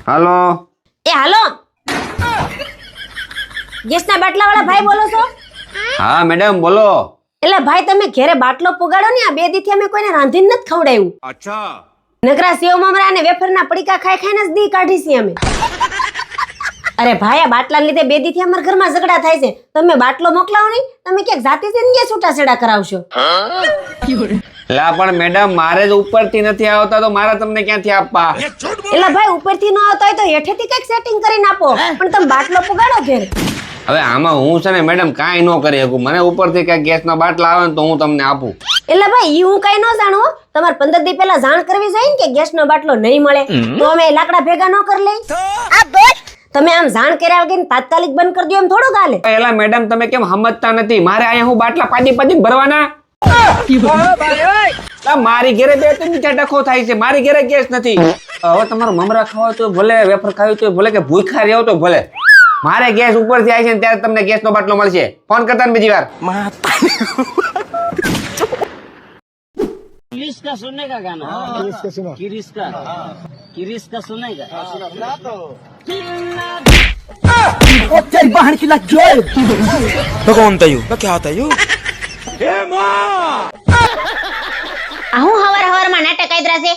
હાલો એ હાલો, ગેસના બાટલા વાળા ભાઈ બોલો છો? હા મેડમ બોલો. એટલે ભાઈ તમે ઘરે બાટલો પુગાડો ને, આ 2 દીથી અમે કોઈને રાંધીને નથી ખવડાવ્યું. અચ્છા. નકરા સેવ મમરા અને વેફરના પડીકા ખાઈ ખાઈને જ દી કાઢી છીએ અમે. અરે ભાઈ, આ બાટલા લીધે 2 દીથી અમારા ઘરમાં ઝઘડા થાય છે. તમે બાટલો મોકલાવો નહીં, તમે ક્યાંક જાતી જઈને છૂટાછેડા કરાવશો. લા પણ મેડમ મારે જ ઉપરથી નથી આવતા તો મારા તમને ક્યાંથી આપવા? એટલે ભાઈ ઉપરથી ન આવતા હોય તો હેઠેથી કઈક સેટિંગ કરીને આપો, પણ તમે બાટલો પુગાડો ઘરે. હવે આમાં હું છે ને મેડમ કાંઈ ન કરી શકું. મને ઉપરથી કઈ ગેસના બાટલા આવે ને તો હું તમને આપું. એટલે ભાઈ ઈ હું કઈ ન જાણું. તમારે 15 દી પહેલા જાણ કરવી જોઈએ ને કે ગેસનો બાટલો નહીં મળે, તો અમે લાકડા ભેગા ન કરી લઈ. તમે આમ જાણ કર્યા વગર તાત્કાલિક બંધ કરી દો એમ થોડું ચાલે. એલા મેડમ તમે કેમ સમજતા નથી? મારે અહીંયા હું બાટલા પાડી ભરવાના? મારી ઘરે 2-3 ટકો થાય છે. મારી ઘરે ગેસ નથી. હવે તમારું મમરા ખાવા તો ભલે, વેફર ખાવી તો ભલે, કે ભૂખા રહ્યો તો ભલે, મારે ગેસ ઉપરથી આવી છે ને ત્યારે તમને ગેસનો બાટલો મળશે. ફોન કરતા ને બીજી વાર. किरिस का सुनेगा गाना? किरिस का सुना? किरिस का सुनेगा? सुना तो ओ तेरी बहन की लग जोर तो कौन था यू? क्या होता यू? हे मां હું હવાર માં નાટક આદરા છે.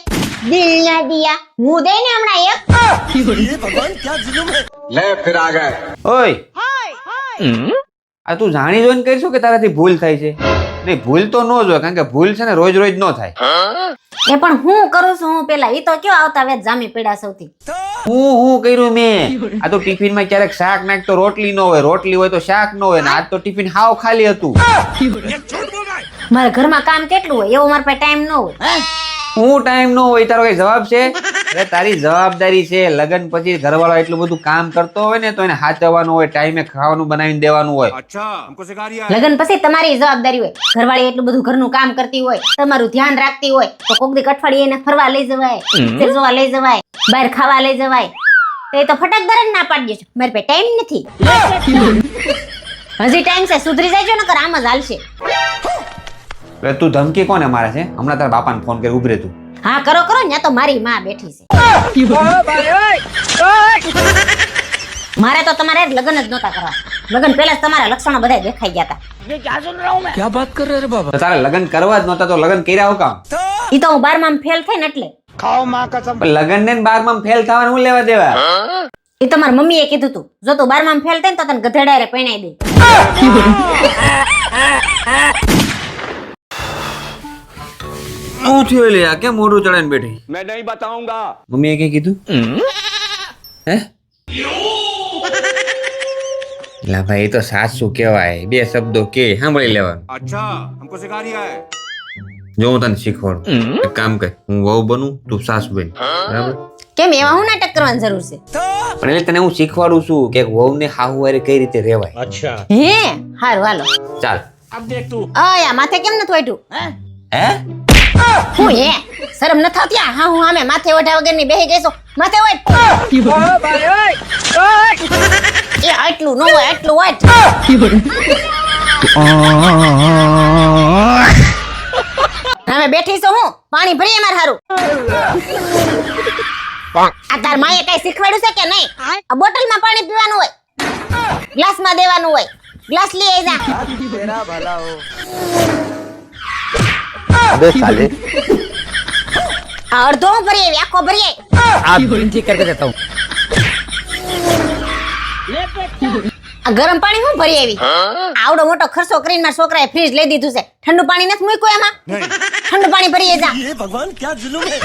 દિલ ના દિયા હું દે ને હમણાં એક. ये भगवान क्या जुलुम है? ले फिर आ गए. ઓય આ તું જાણી જોઈને કરીશું કે તારાથી ભૂલ થાય છે? નહીં, ભૂલ તો ન જ હોય, કારણ કે ભૂલ છે ને રોજ રોજ ન થાય. એ પણ હું કરું છું હું પેલા, ઈ તો કયો આવતા વેત જામી પડ્યા સૌથી. હું કર્યું મેં? આ તો ટિફિન માં ક્યારેક શાક નાખ તો રોટલી ન હોય, રોટલી હોય તો શાક ન હોય, ને આજ તો ટિફિન હાવ ખાલી હતું. મારા ઘરમાં કામ કેટલું હોય, એવો મારા પાસે ટાઈમ ન હોય. હું ટાઈમ નો હોય તારો કઈ જવાબ છે? અરે તારી જવાબદારી છે. લગન પછી ઘરવાળો એટલું બધું કામ કરતો હોય ને તો એને હાચવવાનું હોય, ટાઈમે ખાવાનું બનાવીને દેવાનું હોય. લગન પછી તમારી જવાબદારી હોય. ઘરવાળી એટલું બધું ઘરનું કામ કરતી હોય, તમારું ધ્યાન રાખતી હોય, તો કોક દી અઠવાડિયે એને ફરવા લઈ જવાય, પિક્ચર જોવા લઈ જવાય, બહાર ખાવા લઈ જવાય. તો એ તો ફટાકદાર જ ના પાડી દેશે, મારી પાસે ટાઈમ નથી. હજી ટાઈમ છે, સુધરી જાય નકર આમ જ હાલશે. તું ધમકી કોને મારે છે? હમણાં તારા બાપાને ફોન કરી ઉભરે તું. હા કરો કરો, ત્યાં તો મારી માં બેઠી છે. મારે તો તમારે લગ્ન જ નહોતા કરવા. લગ્ન પહેલા જ તમારા લક્ષણો બધા દેખાઈ ગયા હતા. क्या बात कर रहे हैं बाबा? તારે લગ્ન કરવા જ નહોતા તો લગ્ન કર્યા હું કામ? ઈ તો હું 12માં ફેલ થઈ ને એટલે. खाओ माँ कसम. પણ લગ્ન ને 12માં ફેલ થવાનું હું લેવા દેવા? ઈ તો મારી મમ્મીએ કીધું તું, જો તું 12માં ફેલ થાય ને તો તને ગધેડારે પરણાઈ દે. હું થયો લે? આ કેમ મોઢું ચડાઈને બેઠી? मैं नहीं बताऊंगा. મમ્મીએ કઈ કીધું? હે લા ભાઈ, તો સાસુ કહેવાય. 2 શબ્દો કે સાંભળી લેવાનું. अच्छा हमको सिखा रिया है. જો હું તને શીખવાડું, એક કામ કર, હું વહુ બનું, તું સાસુ બન, બરાબર? કેમ એવા હું નાટક કરવાની જરૂર છે? પણ એટલે તને હું શીખવાડું છું કે વહુ ને હાહુ હારે કઈ રીતે રહેવાય. अच्छा હે હારું હાલો. ચાલ. अब देख तू. આ માથે કેમ નથી વાટ્યું? હે હું હે શરમ ન થતી? હા હું આમે માથે ઓઢા વગરની બેહી ગઈ છું. માથે વાટ. એ આટલું ન હોય, આટલું વાટ. હવે બેઠી છું હું, પાણી ભરીએ માર હારું. આ તાર માએ કઈ શીખવાડ્યું છે કે નહીં? આ બોટલમાં પાણી પીવાનું હોય, ગ્લાસમાં દેવાનું હોય. ગ્લાસ લઈ આવી જા. तेरा भला हो. અબે સાલે, આ અડધો હું ભરી આવી, આખો ભરી આવી. ठीक करके देता हूँ. આ ગરમ પાણી હું ભરી આવી. આવડો મોટો ખર્ચો કરીને મારા છોકરાએ ફ્રીજ લઈ દીધું છે, ઠંડુ પાણી નથી મૂક્યું એમાં. ઠંડુ પાણી ભરી જા. ये भगवान क्या जुलुम है?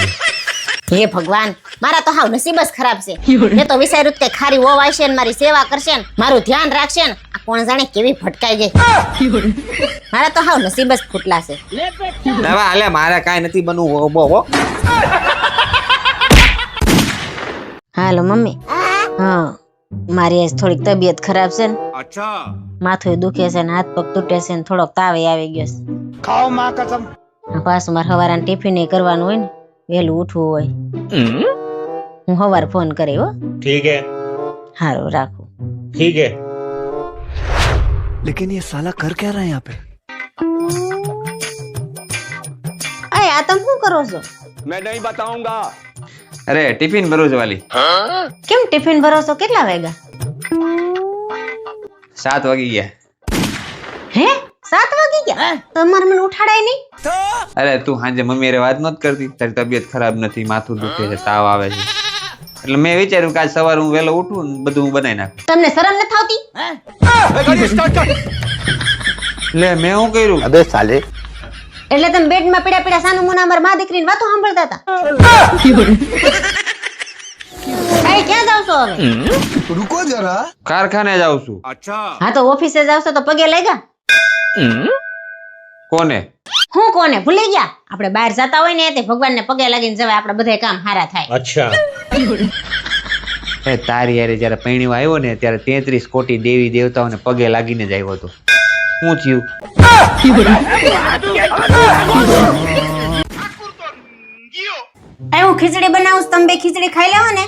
હે ભગવાન, મારા તો હાવ નસીબ જ ખરાબ છે. મેં તો વિચાર્યું કે ખારી વહુ આવશે ને મારી સેવા કરશે ને મારું ધ્યાન રાખશે ને. આ કોણ જાણે કેવી ભટકાઈ ગઈ. મારા તો હાવ નસીબ જ ફૂટલા છે. દવા હાલે, મારે કાંઈ નથી બનવું. બો હાલો મમ્મી. હા, મારી આજ થોડીક તબિયત ખરાબ છે ને. अच्छा માથું દુખે છે ને હાથ પગ તૂટે છે ને થોડોક તાવે આવી ગયો છે. खाओ माँ कसम. પાછું મારે સવારે ટિફિન કરવાનું હોય ને, વહેલું ઉઠવું હોય. હું સવારે ફોન કરી હો. ठीक है. હારું રાખું. ठीक है. लेकिन ये साला कर क्या रहा है यहाँ पे? આ તમે શું કરો છો? અરે ટિફિન ભરું છું વાલી. કેમ ટિફિન ભરો છો? કેટલા વાગ્યા? 7 વાગી ગયા. હે 7 વાગી ગયા? તમારે મને ઉઠાડાય નહીં? અરે તું સાંજે મમ્મી હારે વાત નત કરતી, તારી તબિયત ખરાબ નથી, માથું દુખે છે, તાવ આવે છે, એટલે મેં વિચાર્યું કે આજ સવારે હું વહેલો ઉઠું ને બધું હું બનાવી નાખું. તમને શરમ નથી આવતી? લે મેં શું કર્યું? એટલે તમે બેડમાં પીડા પીડા સાનું મુના અમાર માં દીકરીની વાતો સાંભળતા હતા. કઈ ક્યાં જાવ છો હવે? रुको जरा કારખાને જાઉં છું. હા તો ઓફિસે જાવ છો તો પગે લાગ્યા? કોને? હું કોને ભૂલી ગયા? આપણે બહાર જતા હોય ને તે ભગવાનને પગે લાગીને જવાય, આપણે બધા કામ હારા થાય. એ તારી હારે જયારે પૈણીઓ આવ્યો ને ત્યારે 33 કોટી દેવી દેવતાઓને પગે લાગીને જ આવ્યો હતો. શું થયું? હું ખીચડી બનાવું છું, તમે બે ખીચડી ખાઈ લેવો ને?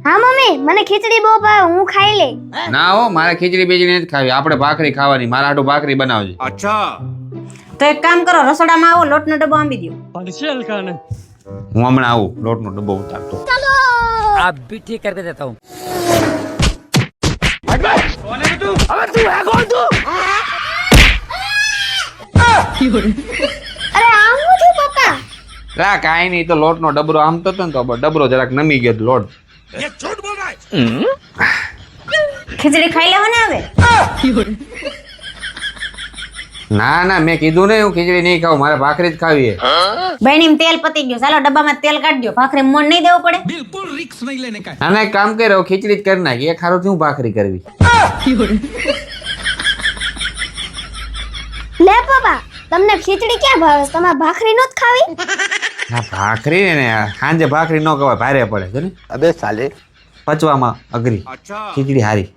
હા મમ્મી મને ખીચડી બહુ ભાવે, હું ખાઈ લે. ના હો, મારે ખીચડી બીજડી નથી ખાવી, આપણે ભાખરી ખાવાની. મારા હાટુ ભાખરી બનાવજે. તો એક કામ કરો, રસોડામાં આવો, લોટનો ડબ્બો આંબી દો. હું હમણાં આવું, લોટનો ડબ્બો ઉતારતો. आप भी ठीक करके देता हूँ. અરે આમ હું છું પપ્પા? રા કાંઈ નહીં, તો લોટનો ડબરો આમતો હતો ને તો ડબરો જરાક નમી ગયો લોટ. ખીચડી ખાઈ લેવો ને હવે? ના ના, મેં કીધું ને હું ખીચડી નહીં ખાવું, મારે ભાખરી જ ખાવી છે. બહેનીમાં તેલ પતી ગયું, ચાલો ડબ્બામાં તેલ કાઢી દો, ભાખરી મોણ નહીં દેવું પડે. ના ના, એક કામ કર્યો, ખીચડી જ કરી નાખી, એક હારું હું ભાખરી કરવી. લે પપ્પા તમને ખીચડી ક્યાં ભાવે? તમારે ભાખરી નોત ખાવી? હા ભાખરી ને સાંજે ભાખરી ન ખવાય, ભારે પડે છે ને. અબે સાલે, પચવામાં અઘરી, ખીચડી હારી.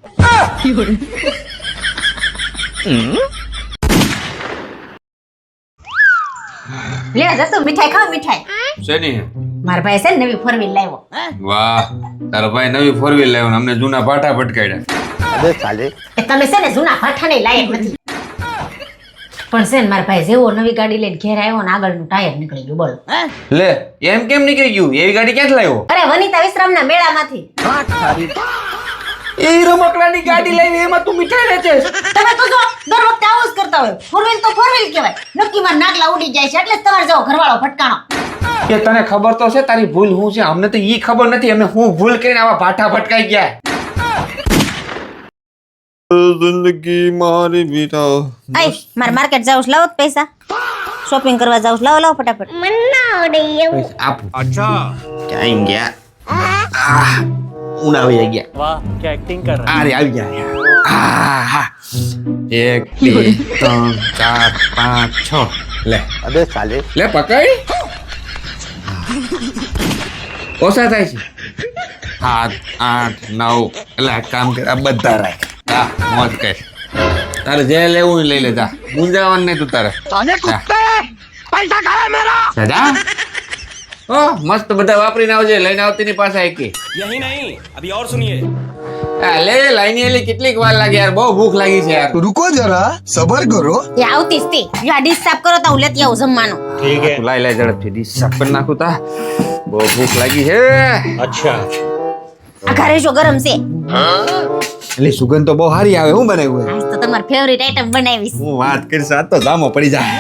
લે જતો મીઠાઈ ખાવ, મીઠાઈ. શેની? મારા ભાઈ છે ને નવી ફોર વ્હીલ લાવ્યો. વાહ, તારો ભાઈ નવી 4 વ્હીલ લાવ્યો ને અમને જૂના પાટા ભટકાડ્યા. અબે સાલે, તમે છે ને જૂના ભાઠાને લાયક નથી. પણ છે ને મારા ભાઈ જેવો નવી ગાડી લઈને ઘેર આવ્યો ને આગળનું ટાયર નીકળી ગયું, બોલો. લે એમ કેમ નીકળી ગયું? એવી ગાડી ક્યાંથી લાવ્યો? અરે વનિતા વિશ્રામના મેળામાંથી. એ રમકડાની ગાડી લાવી, એમાં તું મીઠાઈ વેચે? તમે તો જો દર વખતે આવું જ કરતા હોય. ફોર વ્હીલ તો ફોર વ્હીલ કહેવાય, નક્કીમાં નાગલા ઉડી જાય છે, એટલે જ તમારે જેવો ઘરવાળો ભટકાણો. કે તને ખબર તો છે તારી ભૂલ શું છે? અમને તો ઈ ખબર નથી, અમે હું ભૂલ કરીને આવા પાઠા ભટકાઈ ગયા. જિંદગી મારી બીતા. આય મારે માર્કેટ જાઉં છે, લાવો તો પૈસા. શોપિંગ કરવા જાઉં છે, લાવો લાવો ફટાફટ. મને ના આવડે એવું. આપું. અચ્છા ક્યાં ગયા? ઉના આવી ગયા. वाह क्या एक्टिंग कर रहा અરે આવી ગયા. હા 1 2 3 4 5 6. લે અબે સાલે, લે પકડ. ઓછા થાય છે. 7 8 9. એટલે આ કામ કર, આ બધા રાખ. હા મોજ કર. તારે જે લેવું એ લઈ લે, જા. ગુંજાવાનું નહીં તું તારે. પૈસા ખાય મેરા. દાદા ઓ મસ્ત બધા વાપરીને આવજે, લઈને આવતી ની પાસે આકી. यही नहीं अभी और सुनिए. લે લાઈની એલી કેટલીક વાર લાગી યાર, બહુ ભૂખ લાગી છે યાર. रुको जरा सबर करो એ આવતી જ તી. જો આ ડીશ સાફ કરો તો હું લેતી આવું જમવાનું. ठीक है. લાઈ લાઈ ઝડપથી ડીશ સાફ કરી નાખું તા. બહુ ભૂખ લાગી છે. अच्छा આ ઘરે જો ગરમ છે. એટલે સુગંધ તો બહુ સારી આવે. હું બનાવ્યું? આજ તો તમારી ફેવરિટ આઈટમ બનાવીશ. હું વાત કરીશ આ તો જામો પડી જાય.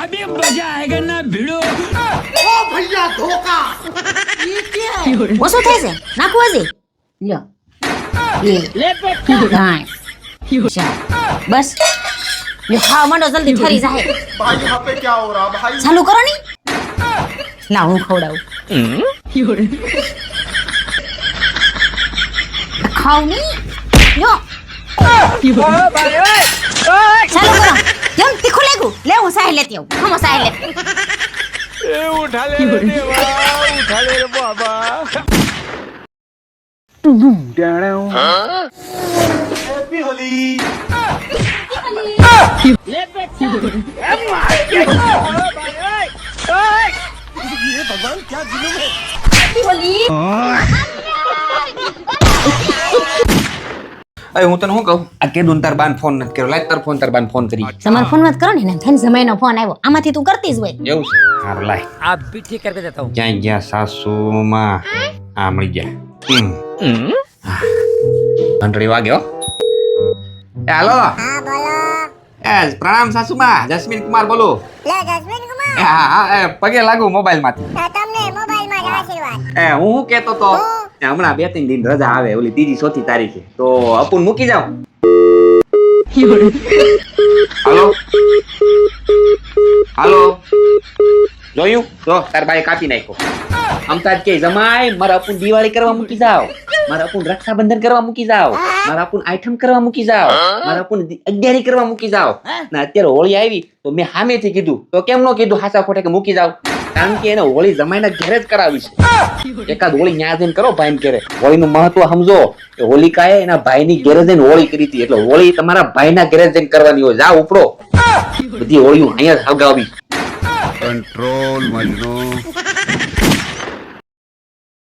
अभी मजा आएगा ना भिड़ो. ઓછું થાય છે, નાખવું હજી. લ્યો લે ત્રણ ચાર બસ. લ્યો ખાવા માંડો, જલ્દી ઠરી જાય. ચાલુ કરો ની. લાવ હું ખવડાવું. ખાવ ની. લ્યો ચાલુ કરો. કેમ તીખું લાગ્યું? લે હું સાહી લેતી આવું. હમો સાહી લેતી. હવે હું તને શું કહું આ કેદું તાર બાન ફોન નથી કર્યો લાય તાર ફોન તાર બાન ફોન કરી તમારા ફોન માં કરો ને એને થઈને જમાઈનો ફોન આવ્યો આમાંથી તું કરતી જ હોય એવું છે સારું લાય आप भी ठीक करके देता हूँ ક્યાં ગયા સાસુમાં હા મળી ગયા ઘંટડી વાગ્યો એ હાલો એ પ્રણામ સાસુમાં જસ્મીન કુમાર બોલું એ હા હા એ પગે લાગુ મોબાઈલ માંથી એ હું શું કેતો તો એ હમણાં 2-3 દિન રજા આવે ઓલી 3જી-4જી તારીખે તો અપુન મૂકી જાવ હાલો હાલો જોયું તો તાર બાઈ કાપી નાખ્યો અમતા જ કે જમાઈ મારા અપુન દિવાળી કરવા મૂકી જાવ મારા અપુન રક્ષાબંધન કરવા મૂકી જાવ મારા અપુન આઈટમ કરવા મૂકી જાવ મારા અપુન અગિયારી કરવા મૂકી જાવ ને અત્યારે હોળી આવી તો મેં સામેથી કીધું તો કેમ નો કીધું હાચા ખોટે કે મૂકી જાવ કારણ કે એને હોળી જમાઈના ઘરે જ કરાવી છે એકાદ હોળી ન્યા જઈને કરો ભાઈ ઘરે હોળીનું મહત્વ સમજો કે હોલિકાએ એના ભાઈની ઘરે જઈને હોળી કરી હતી એટલે હોળી તમારા ભાઈના ઘરે જઈને કરવાની હોય જા ઉપડો બધી હોળીઓ અહીંયા જ હગાવી કંટ્રોલ મજનુ